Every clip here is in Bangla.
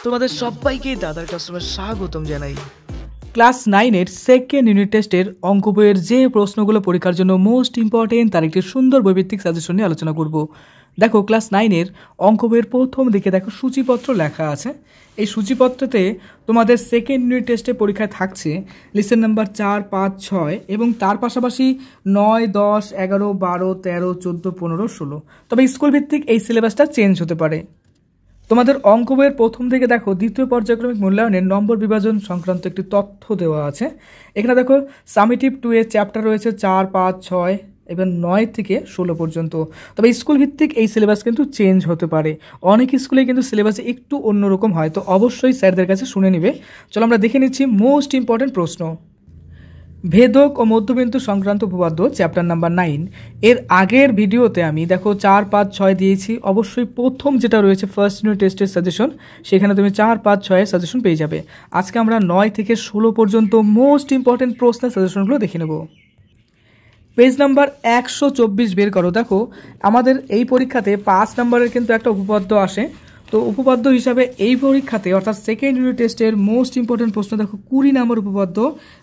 তোমাদের সবাইকে দাদার ক্লাসরুমে স্বাগতম জানাই। ক্লাস 9-এর সেকেন্ড ইউনিট টেস্টের অঙ্ক বইয়ের যে প্রশ্নগুলো পরীক্ষার জন্য মোস্ট ইম্পর্টেন্ট তার একটি সুন্দর বৈভিত্তিক সাজেশন নিয়ে আলোচনা করব। দেখো, ক্লাস 9-এর অঙ্ক বইয়ের প্রথম দিকে দেখো সূচিপত্র লেখা আছে। এই সূচিপত্রতে তোমাদের সেকেন্ড ইউনিট টেস্টে পরীক্ষায় থাকছে লিসেন নাম্বার 4, 5, 6 এবং তার পাশাপাশি 9, 10, 11, 12, 13, 14, 15, 16। তবে স্কুল ভিত্তিক এই সিলেবাসটা চেঞ্জ হতে পারে। তোমাদের অঙ্ক বইয়ের প্রথম থেকে দেখো দ্বিতীয় পর্যায়ক্রমিক মূল্যায়নের নম্বর বিভাজন সংক্রান্ত একটি তথ্য দেওয়া আছে। এখানে দেখো সামেটিভ 2 এর চ্যাপ্টার রয়েছে 4, 5, 6 এবং 9 থেকে 16 পর্যন্ত। তবে স্কুল ভিত্তিক এই সিলেবাস কিন্তু চেঞ্জ হতে পারে। অনেক স্কুলে কিন্তু সিলেবাসে একটু অন্যরকম হয়, তো অবশ্যই স্যারদের কাছে শুনে নিবে। চলো আমরা দেখে নিচ্ছি মোস্ট ইম্পর্টেন্ট প্রশ্ন। ভেদক ও মধ্যবিন্দু সংক্রান্ত উপপাদ্য চ্যাপ্টার নাম্বার 9 এর আগের ভিডিওতে আমি দেখো 4, 5, 6 দিয়েছি। অবশ্যই প্রথম যেটা রয়েছে ফার্স্ট ইউনিট টেস্টের সাজেশন, সেখানে তুমি 4, 5, 6 এর সাজেশন পেয়ে যাবে। আজকে আমরা 9 থেকে 16 পর্যন্ত মোস্ট ইম্পর্টেন্ট প্রশ্নের সাজেশনগুলো দেখে নেব। পেজ নাম্বার 124 বের করো। দেখো, আমাদের এই পরীক্ষাতে 5 নম্বরের কিন্তু একটা উপপাদ্য আসে। তো উপপাদ্য হিসাবে এই পরীক্ষাতে অর্থাৎ সেকেন্ড ইউনিট টেস্টের মোস্ট ইম্পর্টেন্ট প্রশ্ন দেখো 20 নম্বর উপপাদ্য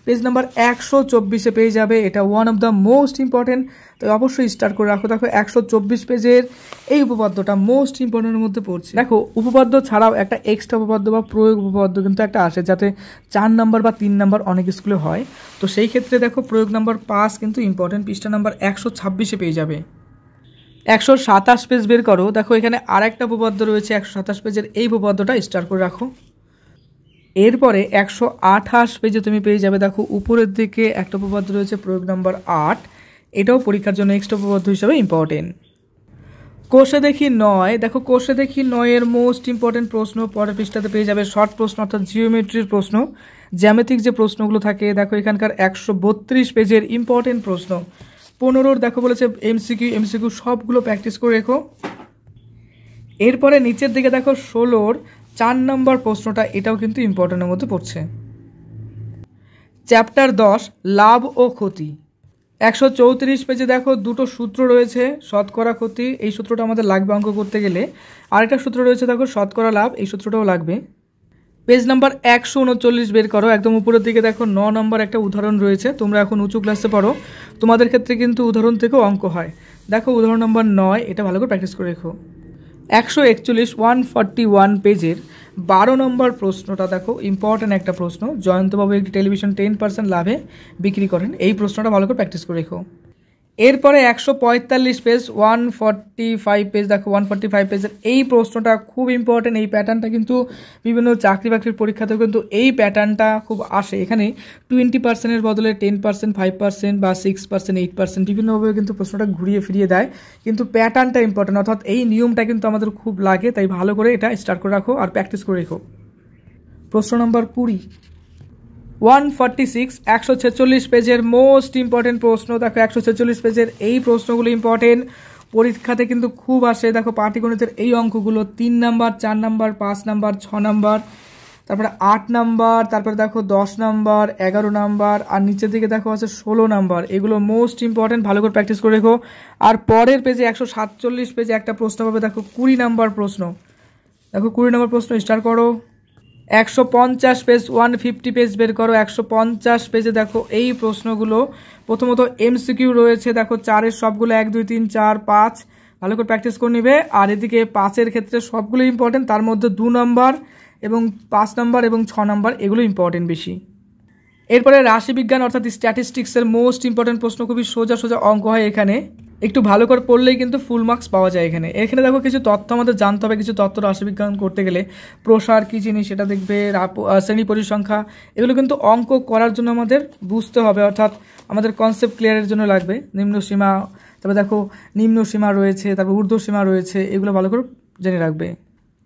পেজ নাম্বার 124-এ পেয়ে যাবে। এটা one of the most important, তো অবশ্যই স্টার্ট করে রাখো। দেখো 124 পেজের এই উপপাদ্যটা মোস্ট ইম্পর্টেন্টের মধ্যে পড়ছে। দেখো, উপপাদ্য ছাড়াও একটা এক্সট্রা উপপাদ্য বা প্রয়োগ উপপাদ্য কিন্তু একটা আসে, যাতে 4 নম্বর বা 3 নম্বর অনেক স্কুলে হয়। তো সেই ক্ষেত্রে দেখো প্রয়োগ নাম্বার 5 কিন্তু ইম্পর্টেন্ট, পৃষ্ঠা নাম্বার 126-এ পেয়ে যাবে। 127 পেজ বের করো। দেখো, এখানে আর একটা উপপাদ্য রয়েছে 127 পেজের, এই উপপাদ্যটা স্টার্ট করে রাখো। এরপরে 128 পেজে তুমি পেয়ে যাবে, দেখো উপরের দিকে একটা উপপাদ্য রয়েছে প্রয়োগ নাম্বার 8। এটাও পরীক্ষার জন্য এক্সট্রা উপপাদ্য হিসাবে ইম্পর্টেন্ট। কোষে দেখি 9, দেখো কোষে দেখি 9 এর মোস্ট ইম্পর্টেন্ট প্রশ্ন পরের পৃষ্ঠাতে পেয়ে যাবে। শর্ট প্রশ্ন অর্থাৎ জিওমেট্রির প্রশ্ন, জ্যামিতিক যে প্রশ্নগুলো থাকে। দেখো এখানকার 132 পেজের ইম্পর্টেন্ট প্রশ্ন। 15 দেখো বলেছে এমসিকিউ সবগুলো প্র্যাকটিস করে রেখো। এরপরে নিচের দিকে দেখো 16-র 4 নম্বর প্রশ্নটা, এটাও কিন্তু ইম্পর্টেন্টের মধ্যে পড়ছে। চ্যাপ্টার 10 লাভ ও ক্ষতি, 134 পেজে দেখো দুটো সূত্র রয়েছে, শতকরা ক্ষতি, এই সূত্রটা আমাদের লাগবে অঙ্ক করতে গেলে। আরেকটা সূত্র রয়েছে দেখো শতকরা লাভ, এই সূত্রটাও লাগবে। পেজ নাম্বার 139 বের করো। একদম উপরের দিকে দেখো 9 নম্বর একটা উদাহরণ রয়েছে। তোমরা এখন উঁচু ক্লাসে পড়ো, তোমাদের ক্ষেত্রে কিন্তু উদাহরণ থেকেও অঙ্ক হয়। দেখো উদাহরণ নম্বর 9, এটা ভালো করে প্র্যাকটিস করে রেখো। 141 পেজের 12 নম্বর প্রশ্নটা দেখো ইম্পর্টেন্ট একটা প্রশ্ন। জয়ন্তবাবু একটি টেলিভিশন 10% লাভে বিক্রি করেন, এই প্রশ্নটা ভালো করে প্র্যাকটিস করে রেখো। এরপরে 145 পেজ 145 পেজ দেখো 145 পেজের এই প্রশ্নটা খুব ইম্পর্টেন্ট। এই প্যাটার্নটা কিন্তু বিভিন্ন চাকরি বাকরির পরীক্ষাতেও কিন্তু এই প্যাটার্নটা খুব আসে। এখানে 20%-এর বদলে 10%, 5% বা 6%, 8% বিভিন্নভাবে কিন্তু প্রশ্নটা ঘুরিয়ে ফিরিয়ে দেয়, কিন্তু প্যাটার্নটা ইম্পর্টেন্ট, অর্থাৎ এই নিয়মটা কিন্তু আমাদের খুব লাগে। তাই ভালো করে এটা স্টার্ট করে রাখো আর প্র্যাকটিস করে রেখো। প্রশ্ন নম্বর 20, 146 পেজের মোস্ট ইম্পর্টেন্ট প্রশ্ন। দেখো 146 পেজের এই প্রশ্নগুলো ইম্পর্টেন্ট, পরীক্ষাতে কিন্তু খুব আসে। দেখো পাটিগণিতের এই অঙ্কগুলো 3 নাম্বার, 4 নাম্বার, 5 নাম্বার, 6 নাম্বার, তারপরে 8 নাম্বার, তারপরে দেখো 10 নাম্বার, 11 নাম্বার, আর নিচের দিকে দেখো আছে 16 নাম্বার। এগুলো মোস্ট ইম্পর্টেন্ট, ভালো করে প্র্যাকটিস করে রেখো। আর পরের পেজে 147 পেজে একটা প্রশ্ন পাবে, দেখো 20 নাম্বার প্রশ্ন। দেখো 20 নাম্বার প্রশ্ন স্টার্ট করো। 150 পেজ 150 পেজ বের করো। 150 পেজে দেখো এই প্রশ্নগুলো। প্রথমত এমসিকিউ রয়েছে দেখো 4-এর সবগুলো 1, 2, 3, 4, 5, ভালো করে প্র্যাকটিস করে নিবে। আর এদিকে 5-এর ক্ষেত্রে সবগুলো ইম্পর্টেন্ট, তার মধ্যে 2 নম্বর এবং 5 নম্বর এবং 6 নম্বর এগুলো ইম্পর্টেন্ট বেশি। এরপরে রাশিবিজ্ঞান অর্থাৎ স্ট্যাটিস্টিক্সের মোস্ট ইম্পর্টেন্ট প্রশ্ন, খুবই সোজা সোজা অঙ্ক হয় এখানে, একটু ভালো করে পড়লেই কিন্তু ফুল মার্কস পাওয়া যায় এখানে। এখানে দেখো কিছু তথ্য আমাদের জানতে হবে, কিছু তথ্য রাশিবিজ্ঞান করতে গেলে। প্রসার কী জিনিস সেটা দেখবে, শ্রেণী পরিসংখ্যা, এগুলো কিন্তু অঙ্ক করার জন্য আমাদের বুঝতে হবে, অর্থাৎ আমাদের কনসেপ্ট ক্লিয়ারের জন্য লাগবে। নিম্নসীমা, তারপরে দেখো নিম্নসীমা রয়েছে, তারপর ঊর্ধ্বসীমা রয়েছে, এগুলো ভালো করে জেনে রাখবে।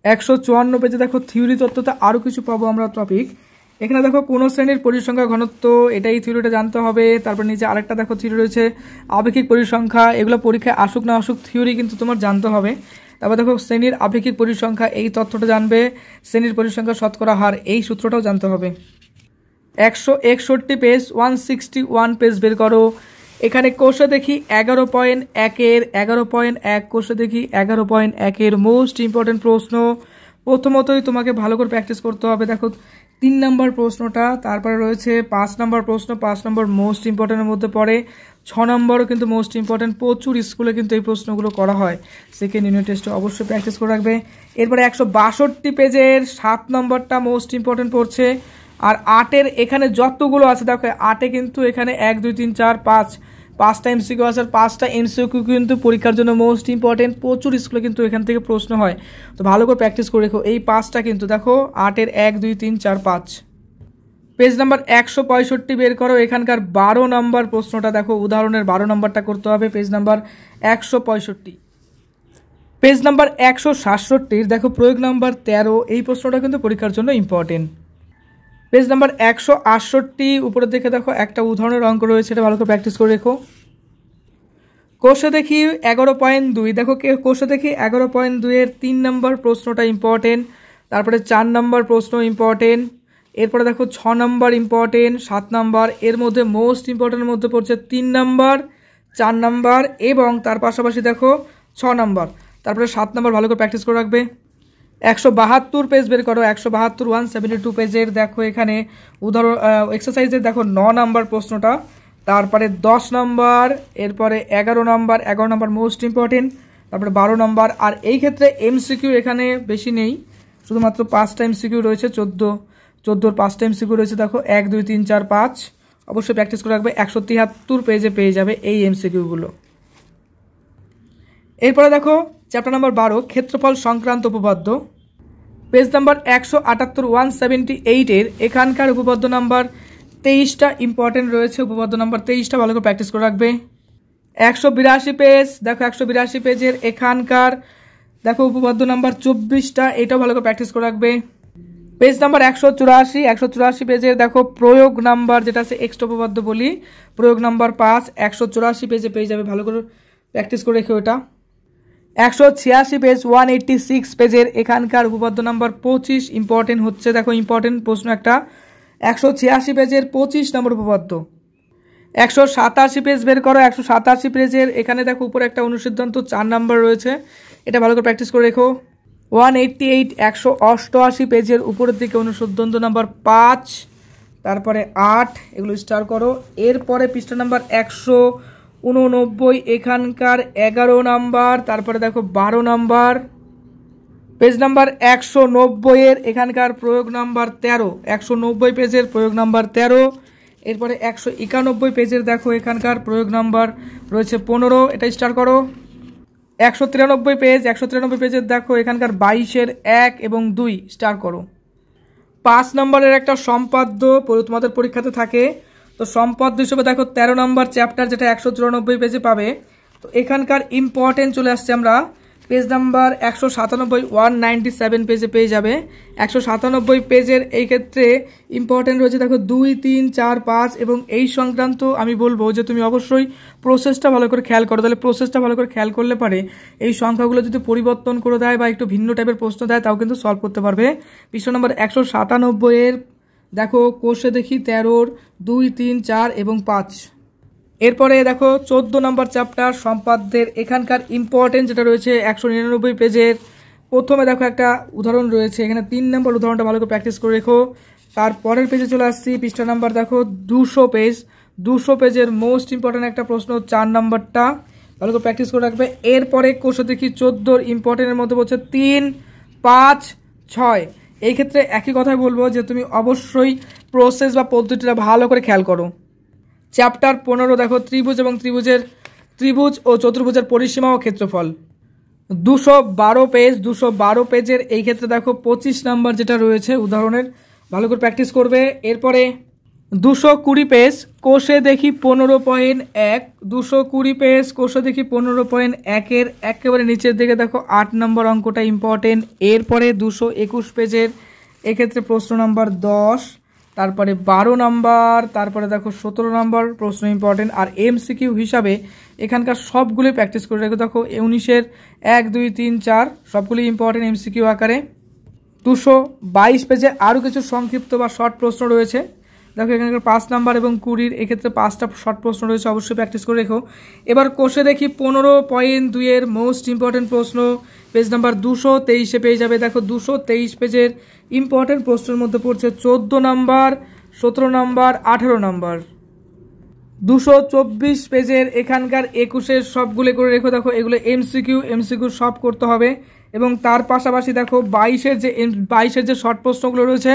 154 পেজে দেখো থিওরি তত্ত্বতে আরও কিছু পাবো আমরা টপিক। এখানে দেখো কোন শ্রেণীর পরিসংখ্যা ঘনত্ব, এটাই থিওরিটা জানতে হবে। তারপর নিচে আরেকটা দেখো থিওরি রয়েছে আপেক্ষিক পরিসংখ্যা, এগুলো পরীক্ষায় আসুক না আসুক থিওরি কিন্তু তোমার জানতে হবে। তারপর দেখো শ্রেণীর আপেক্ষিক পরিসংখ্যা, এই তথ্যটা জানবে। শ্রেণীর পরিসংখ্যা শতকরা হার, এই সূত্রটাও জানতে হবে। 161 পেজ 161 পেজ বের করো। এখানে কোষে দেখি 11.1-এর 11.1, কোষে দেখি 11.1-এর মোস্ট ইম্পর্টেন্ট প্রশ্ন। প্রথমতই তোমাকে ভালো করে প্র্যাকটিস করতে হবে। দেখো 3 নম্বর প্রশ্নটা, তারপরে রয়েছে 5 নম্বর প্রশ্ন, 5 নম্বর মোস্ট ইম্পর্টেন্টের মধ্যে পড়ে, 6 নম্বরও কিন্তু মোস্ট ইম্পর্টেন্ট, প্রচুর স্কুলে কিন্তু এই প্রশ্নগুলো করা হয়। সেকেন্ড ইউনিট টেস্টে অবশ্যই প্র্যাকটিস করে রাখবে। এরপরে 162 পেজের 7 নম্বরটা মোস্ট ইম্পর্টেন্ট পড়ছে। আর 8-এর এখানে যতগুলো আছে দেখো 8-এ কিন্তু এখানে 1 2 3 4 5 5টা এমসিকিউ আছে, আর 5টা এমসিকিউ কিন্তু পরীক্ষার জন্য মোস্ট ইম্পর্টেন্ট, প্রচুর স্কুলে কিন্তু এখান থেকে প্রশ্ন হয়। তো ভালো করে প্র্যাকটিস করে রেখো। এই 5টা কিন্তু দেখো 8-এর 1 2 3 4 5। পেজ নাম্বার 165 বের করো, এখানকার 12 নম্বর প্রশ্নটা দেখো, উদাহরণের 12 নম্বরটা করতে হবে। Page number 165। পেজ নাম্বার 167 দেখো প্রয়োগ নাম্বার 13, এই প্রশ্নটা কিন্তু পরীক্ষার জন্য ইম্পর্টেন্ট। পেজ নাম্বার 168 উপরের দিকে দেখো একটা উদাহরণের অঙ্ক রয়েছে, এটা ভালো করে প্র্যাকটিস করে রেখো। কোষে দেখি 11.2 দেখো কোষে দেখি 11.2 এর 3 নম্বর প্রশ্নটা ইম্পর্টেন্ট, তারপরে 4 নম্বর প্রশ্ন ইম্পর্টেন্ট, এরপরে দেখো 6 নম্বর ইম্পর্টেন্ট, 7 নম্বর, এর মধ্যে মোস্ট ইম্পর্টেন্টের মধ্যে পড়ছে 3 নম্বর, 4 নম্বর এবং তার পাশাপাশি দেখো 6 নম্বর, তারপরে 7 নম্বর ভালো করে প্র্যাকটিস করে রাখবে। 172 পেজ বের করো, 172 172 পেজের দেখো এখানে উদাহরণ এক্সারসাইজের দেখো 9 নম্বর প্রশ্নটা, তারপরে 10 নম্বর, এরপরে 11 নম্বর, 11 নম্বর মোস্ট ইম্পর্টেন্ট, তারপরে 12 নম্বর। আর এই ক্ষেত্রে এমসিকিউ এখানে বেশি নেই, শুধুমাত্র 5টা এমসিকিউ রয়েছে, 14-14 5টা এমসিকিউ রয়েছে দেখো 1 2 3 4 5। অবশ্যই প্র্যাকটিস করে রাখবে, 173 পেজে পেয়ে যাবে এই এমসিকিউগুলো। এরপরে দেখো চ্যাপ্টার নাম্বার 12 ক্ষেত্রফল সংক্রান্ত উপপাদ্য, পেজ নাম্বার 178 178 এর এখানকার উপপাদ্য নাম্বার 23টা ইম্পর্টেন্ট রয়েছে, উপপাদ্য নাম্বার 23টা ভালো করে প্র্যাকটিস করে রাখবে। 182 পেজ দেখো, 182 পেজের এখানকার দেখো উপপাদ্য নাম্বার 24টা, এটাও ভালো করে প্র্যাকটিস করে রাখবে। পেজ নাম্বার 184 পেজের দেখো প্রয়োগ নাম্বার, যেটা আছে এক্সট্রা উপপাদ্য বলি, প্রয়োগ নাম্বার 5 184 পেজে পেয়ে যাবে, ভালো করে প্র্যাকটিস করে রেখে ওটা। 186 পেজ 186 পেজের এখানকার উপপাদ্য নাম্বার 25 ইম্পর্টেন্ট হচ্ছে, দেখো ইম্পর্টেন্ট প্রশ্ন একটা, 186 পেজের 25 নম্বর উপপাদ্য। 187 পেজ বের করো, 187 পেজের এখানে দেখো উপরে একটা অনুসিদ্ধান্ত 4 নম্বর রয়েছে, এটা ভালো করে প্র্যাকটিস করে রেখো। 188 188 পেজের উপরের দিকে অনুসিদ্ধান্ত নাম্বার 5, তারপরে 8, এগুলো স্টার করো। এরপরে পৃষ্ঠা নাম্বার 189 এখানকার 11 নাম্বার, তারপরে দেখো 12 নাম্বার। পেজ নাম্বার 190 এর এখানকার প্রয়োগ নাম্বার 13, 190 পেজের প্রয়োগ নাম্বার 13। এরপরে 191 পেজের দেখো এখানকার প্রয়োগ নাম্বার রয়েছে 15, এটা স্টার করো। 193 পেজের দেখো এখানকার 22-এর 1 এবং 2 স্টার করো। 5 নম্বরের একটা সম্পাদ্য তোমাদের পরীক্ষাতে থাকে, তো সম্পাদ্য হিসেবে দেখো 13 নম্বর চ্যাপ্টার, যেটা 194 পেজে পাবে। তো এখানকার ইম্পর্টেন্ট চলে আসছে আমরা পেজ নাম্বার 197 197 পেজে পেয়ে যাবে। 197 পেজের এই ক্ষেত্রে ইম্পর্টেন্ট রয়েছে দেখো 2 3 4 5 এবং এই সংক্রান্ত আমি বলবো যে তুমি অবশ্যই প্রসেসটা ভালো করে খেয়াল করো, তাহলে প্রসেসটা ভালো করে খেয়াল করলে পারে এই সংখ্যাগুলো যদি পরিবর্তন করে দেয় বা একটু ভিন্ন টাইপের প্রশ্ন দেয় তাও কিন্তু সলভ করতে পারবে। পৃষ্ঠা নম্বর 197 এর দেখো কোষে দেখি 13 2 3 4 এবং 5। এরপরে দেখো 14 নম্বর চ্যাপ্টার সম্পাদ্যের এখানকার ইম্পর্টেন্ট যেটা রয়েছে 199 পেজের প্রথমে দেখো একটা উদাহরণ রয়েছে, এখানে 3 নম্বর উদাহরণটা ভালো করে প্র্যাকটিস করে রেখো। তারপরের পেজে চলে আসছি, পৃষ্ঠা নাম্বার দেখো 200 পেজের মোস্ট ইম্পর্টেন্ট একটা প্রশ্ন 4 নম্বরটা ভালো করে প্র্যাকটিস করে রাখবে। এরপরে কোষে দেখি 14 ইম্পর্টেন্টের মধ্যে বলছে 3 5 6। এই ক্ষেত্রে একই কথাই বলবো যে তুমি অবশ্যই প্রসেস বা পদ্ধতিটা ভালো করে খেয়াল করো। চ্যাপ্টার 15 দেখো ত্রিভুজ ও চতুর্ভুজের পরিসীমা ও ক্ষেত্রফল, 212 পেজের এই ক্ষেত্রে দেখো 25 নাম্বার যেটা রয়েছে উদাহরণের ভালো করে প্র্যাকটিস করবে। এরপরে 220 পেজ কোষে দেখি 15.1, 220 পেজ কোষে দেখি 15.1 এর একেবারে নিচের দিকে দেখো 8 নম্বর অঙ্কটা ইম্পর্টেন্ট। এরপরে 221 পেজের এক্ষেত্রে প্রশ্ন নাম্বার 10, তারপরে 12 নাম্বার, তারপরে দেখো 17 নাম্বার প্রশ্ন ইম্পর্টেন্ট। আর এমসিকিউ হিসাবে এখানকার সবগুলোই প্র্যাকটিস করে রাখো, দেখো 19-এর 1 2 3 4 সবগুলি ইম্পর্টেন্ট এমসিকিউ আকারে। 222 পেজে আরও কিছু সংক্ষিপ্ত বা শর্ট প্রশ্ন রয়েছে, দেখো এখানকার 5 নাম্বার এবং 20 এক্ষেত্রে 5টা শর্ট প্রশ্ন রয়েছে, অবশ্যই প্র্যাকটিস করে রেখো। এবার কোষে দেখি 15.2 এর মোস্ট ইম্পর্টেন্ট প্রশ্ন পেজ নাম্বার 223-এ পেয়ে যাবে। দেখো 223 পেজের ইম্পর্টেন্ট প্রশ্নের মধ্যে পড়ছে 14 নাম্বার, 17 নাম্বার, 18 নাম্বার। 224 পেজের এখানকার 21-এর সবগুলো করে রেখো। দেখো এগুলো এমসিকিউ সব করতে হবে এবং তার পাশাপাশি দেখো 22-এর যে শর্ট প্রশ্নগুলো রয়েছে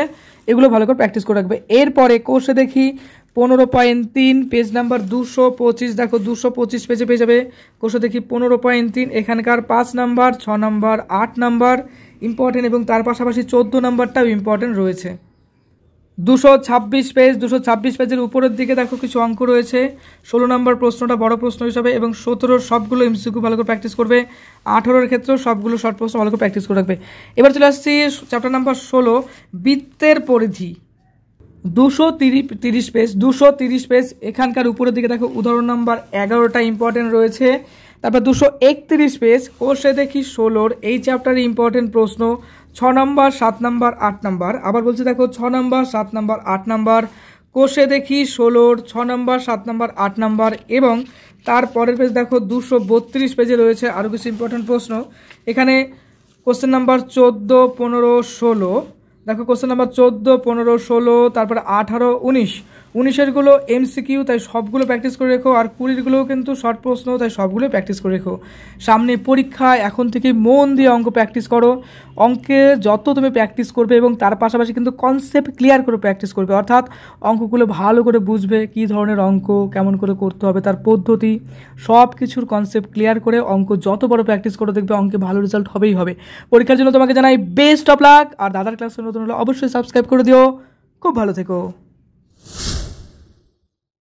এগুলো ভালো করে প্র্যাকটিস করে রাখবে। এরপরে কোর্সে দেখি 15.3 পেজ নাম্বার 225। দেখো 225 পেজে পেয়ে যাবে। কোর্সে দেখি 15.3 এখানকার 5 নাম্বার, 6 নাম্বার, 8 নাম্বার ইম্পর্টেন্ট এবং তার পাশাপাশি 14 নাম্বারটাও ইম্পর্টেন্ট রয়েছে। 226 পেজ, 226 পেজের উপরের দিকে দেখো কিছু অঙ্ক রয়েছে। 16 নম্বর প্রশ্নটা বড় প্রশ্ন হিসাবে এবং 17 সবগুলো এমসিকিউ ভালো করে প্র্যাকটিস করবে। 18-এর ক্ষেত্রেও সবগুলো শর্ট প্রশ্ন ভালো করে প্র্যাকটিস করে রাখবে। এবার চলে আসছি চ্যাপ্টার নাম্বার 16 বৃত্তের পরিধি। 230 পেজ, 230 পেজ এখানকার উপরের দিকে দেখো উদাহরণ নাম্বার 11টা ইম্পর্টেন্ট রয়েছে। তারপর 231 পেজ কোর্সে দেখি 16-র এই চ্যাপ্টারে ইম্পর্টেন্ট প্রশ্ন 6 নাম্বার, 7 নাম্বার, 8 নাম্বার। আবার বলছি দেখো 6 নাম্বার, 7 নাম্বার, 8 নাম্বার। কোর্সে দেখি 16-র 6 নাম্বার, 7 নাম্বার, 8 নাম্বার এবং তারপরের পেজ দেখো 232 পেজে রয়েছে আরও কিছু ইম্পর্টেন্ট প্রশ্ন। এখানে কোশ্চেন নাম্বার 14, 15, 16। দেখো কোশ্চেন নাম্বার 14, 15, 16, তারপরে 18, 19। 19-এরগুলো এমসিকিউ, তাই সবগুলো প্র্যাকটিস করে রেখো। আর 20-গুলোও কিন্তু শর্ট প্রশ্ন, তাই সবগুলো প্র্যাকটিস করে রেখো। সামনে পরীক্ষা, এখন থেকে মন দিয়ে অঙ্ক প্র্যাকটিস করো। অঙ্কে যত তুমি প্র্যাকটিস করবে এবং তার পাশাপাশি কিন্তু কনসেপ্ট ক্লিয়ার করে প্র্যাকটিস করবে, অর্থাৎ অঙ্কগুলো ভালো করে বুঝবে কী ধরনের অঙ্ক কেমন করে করতে হবে, তার পদ্ধতি সব কিছুর কনসেপ্ট ক্লিয়ার করে অঙ্ক যত বড় প্র্যাকটিস করে দেখবে অঙ্কে ভালো রেজাল্ট হবেই হবে। পরীক্ষার জন্য তোমাকে জানাই বেস্ট অফ লাক। আর দাদার ক্লাসে নতুন হলে অবশ্যই সাবস্ক্রাইব করে দিও। খুব ভালো থেকো।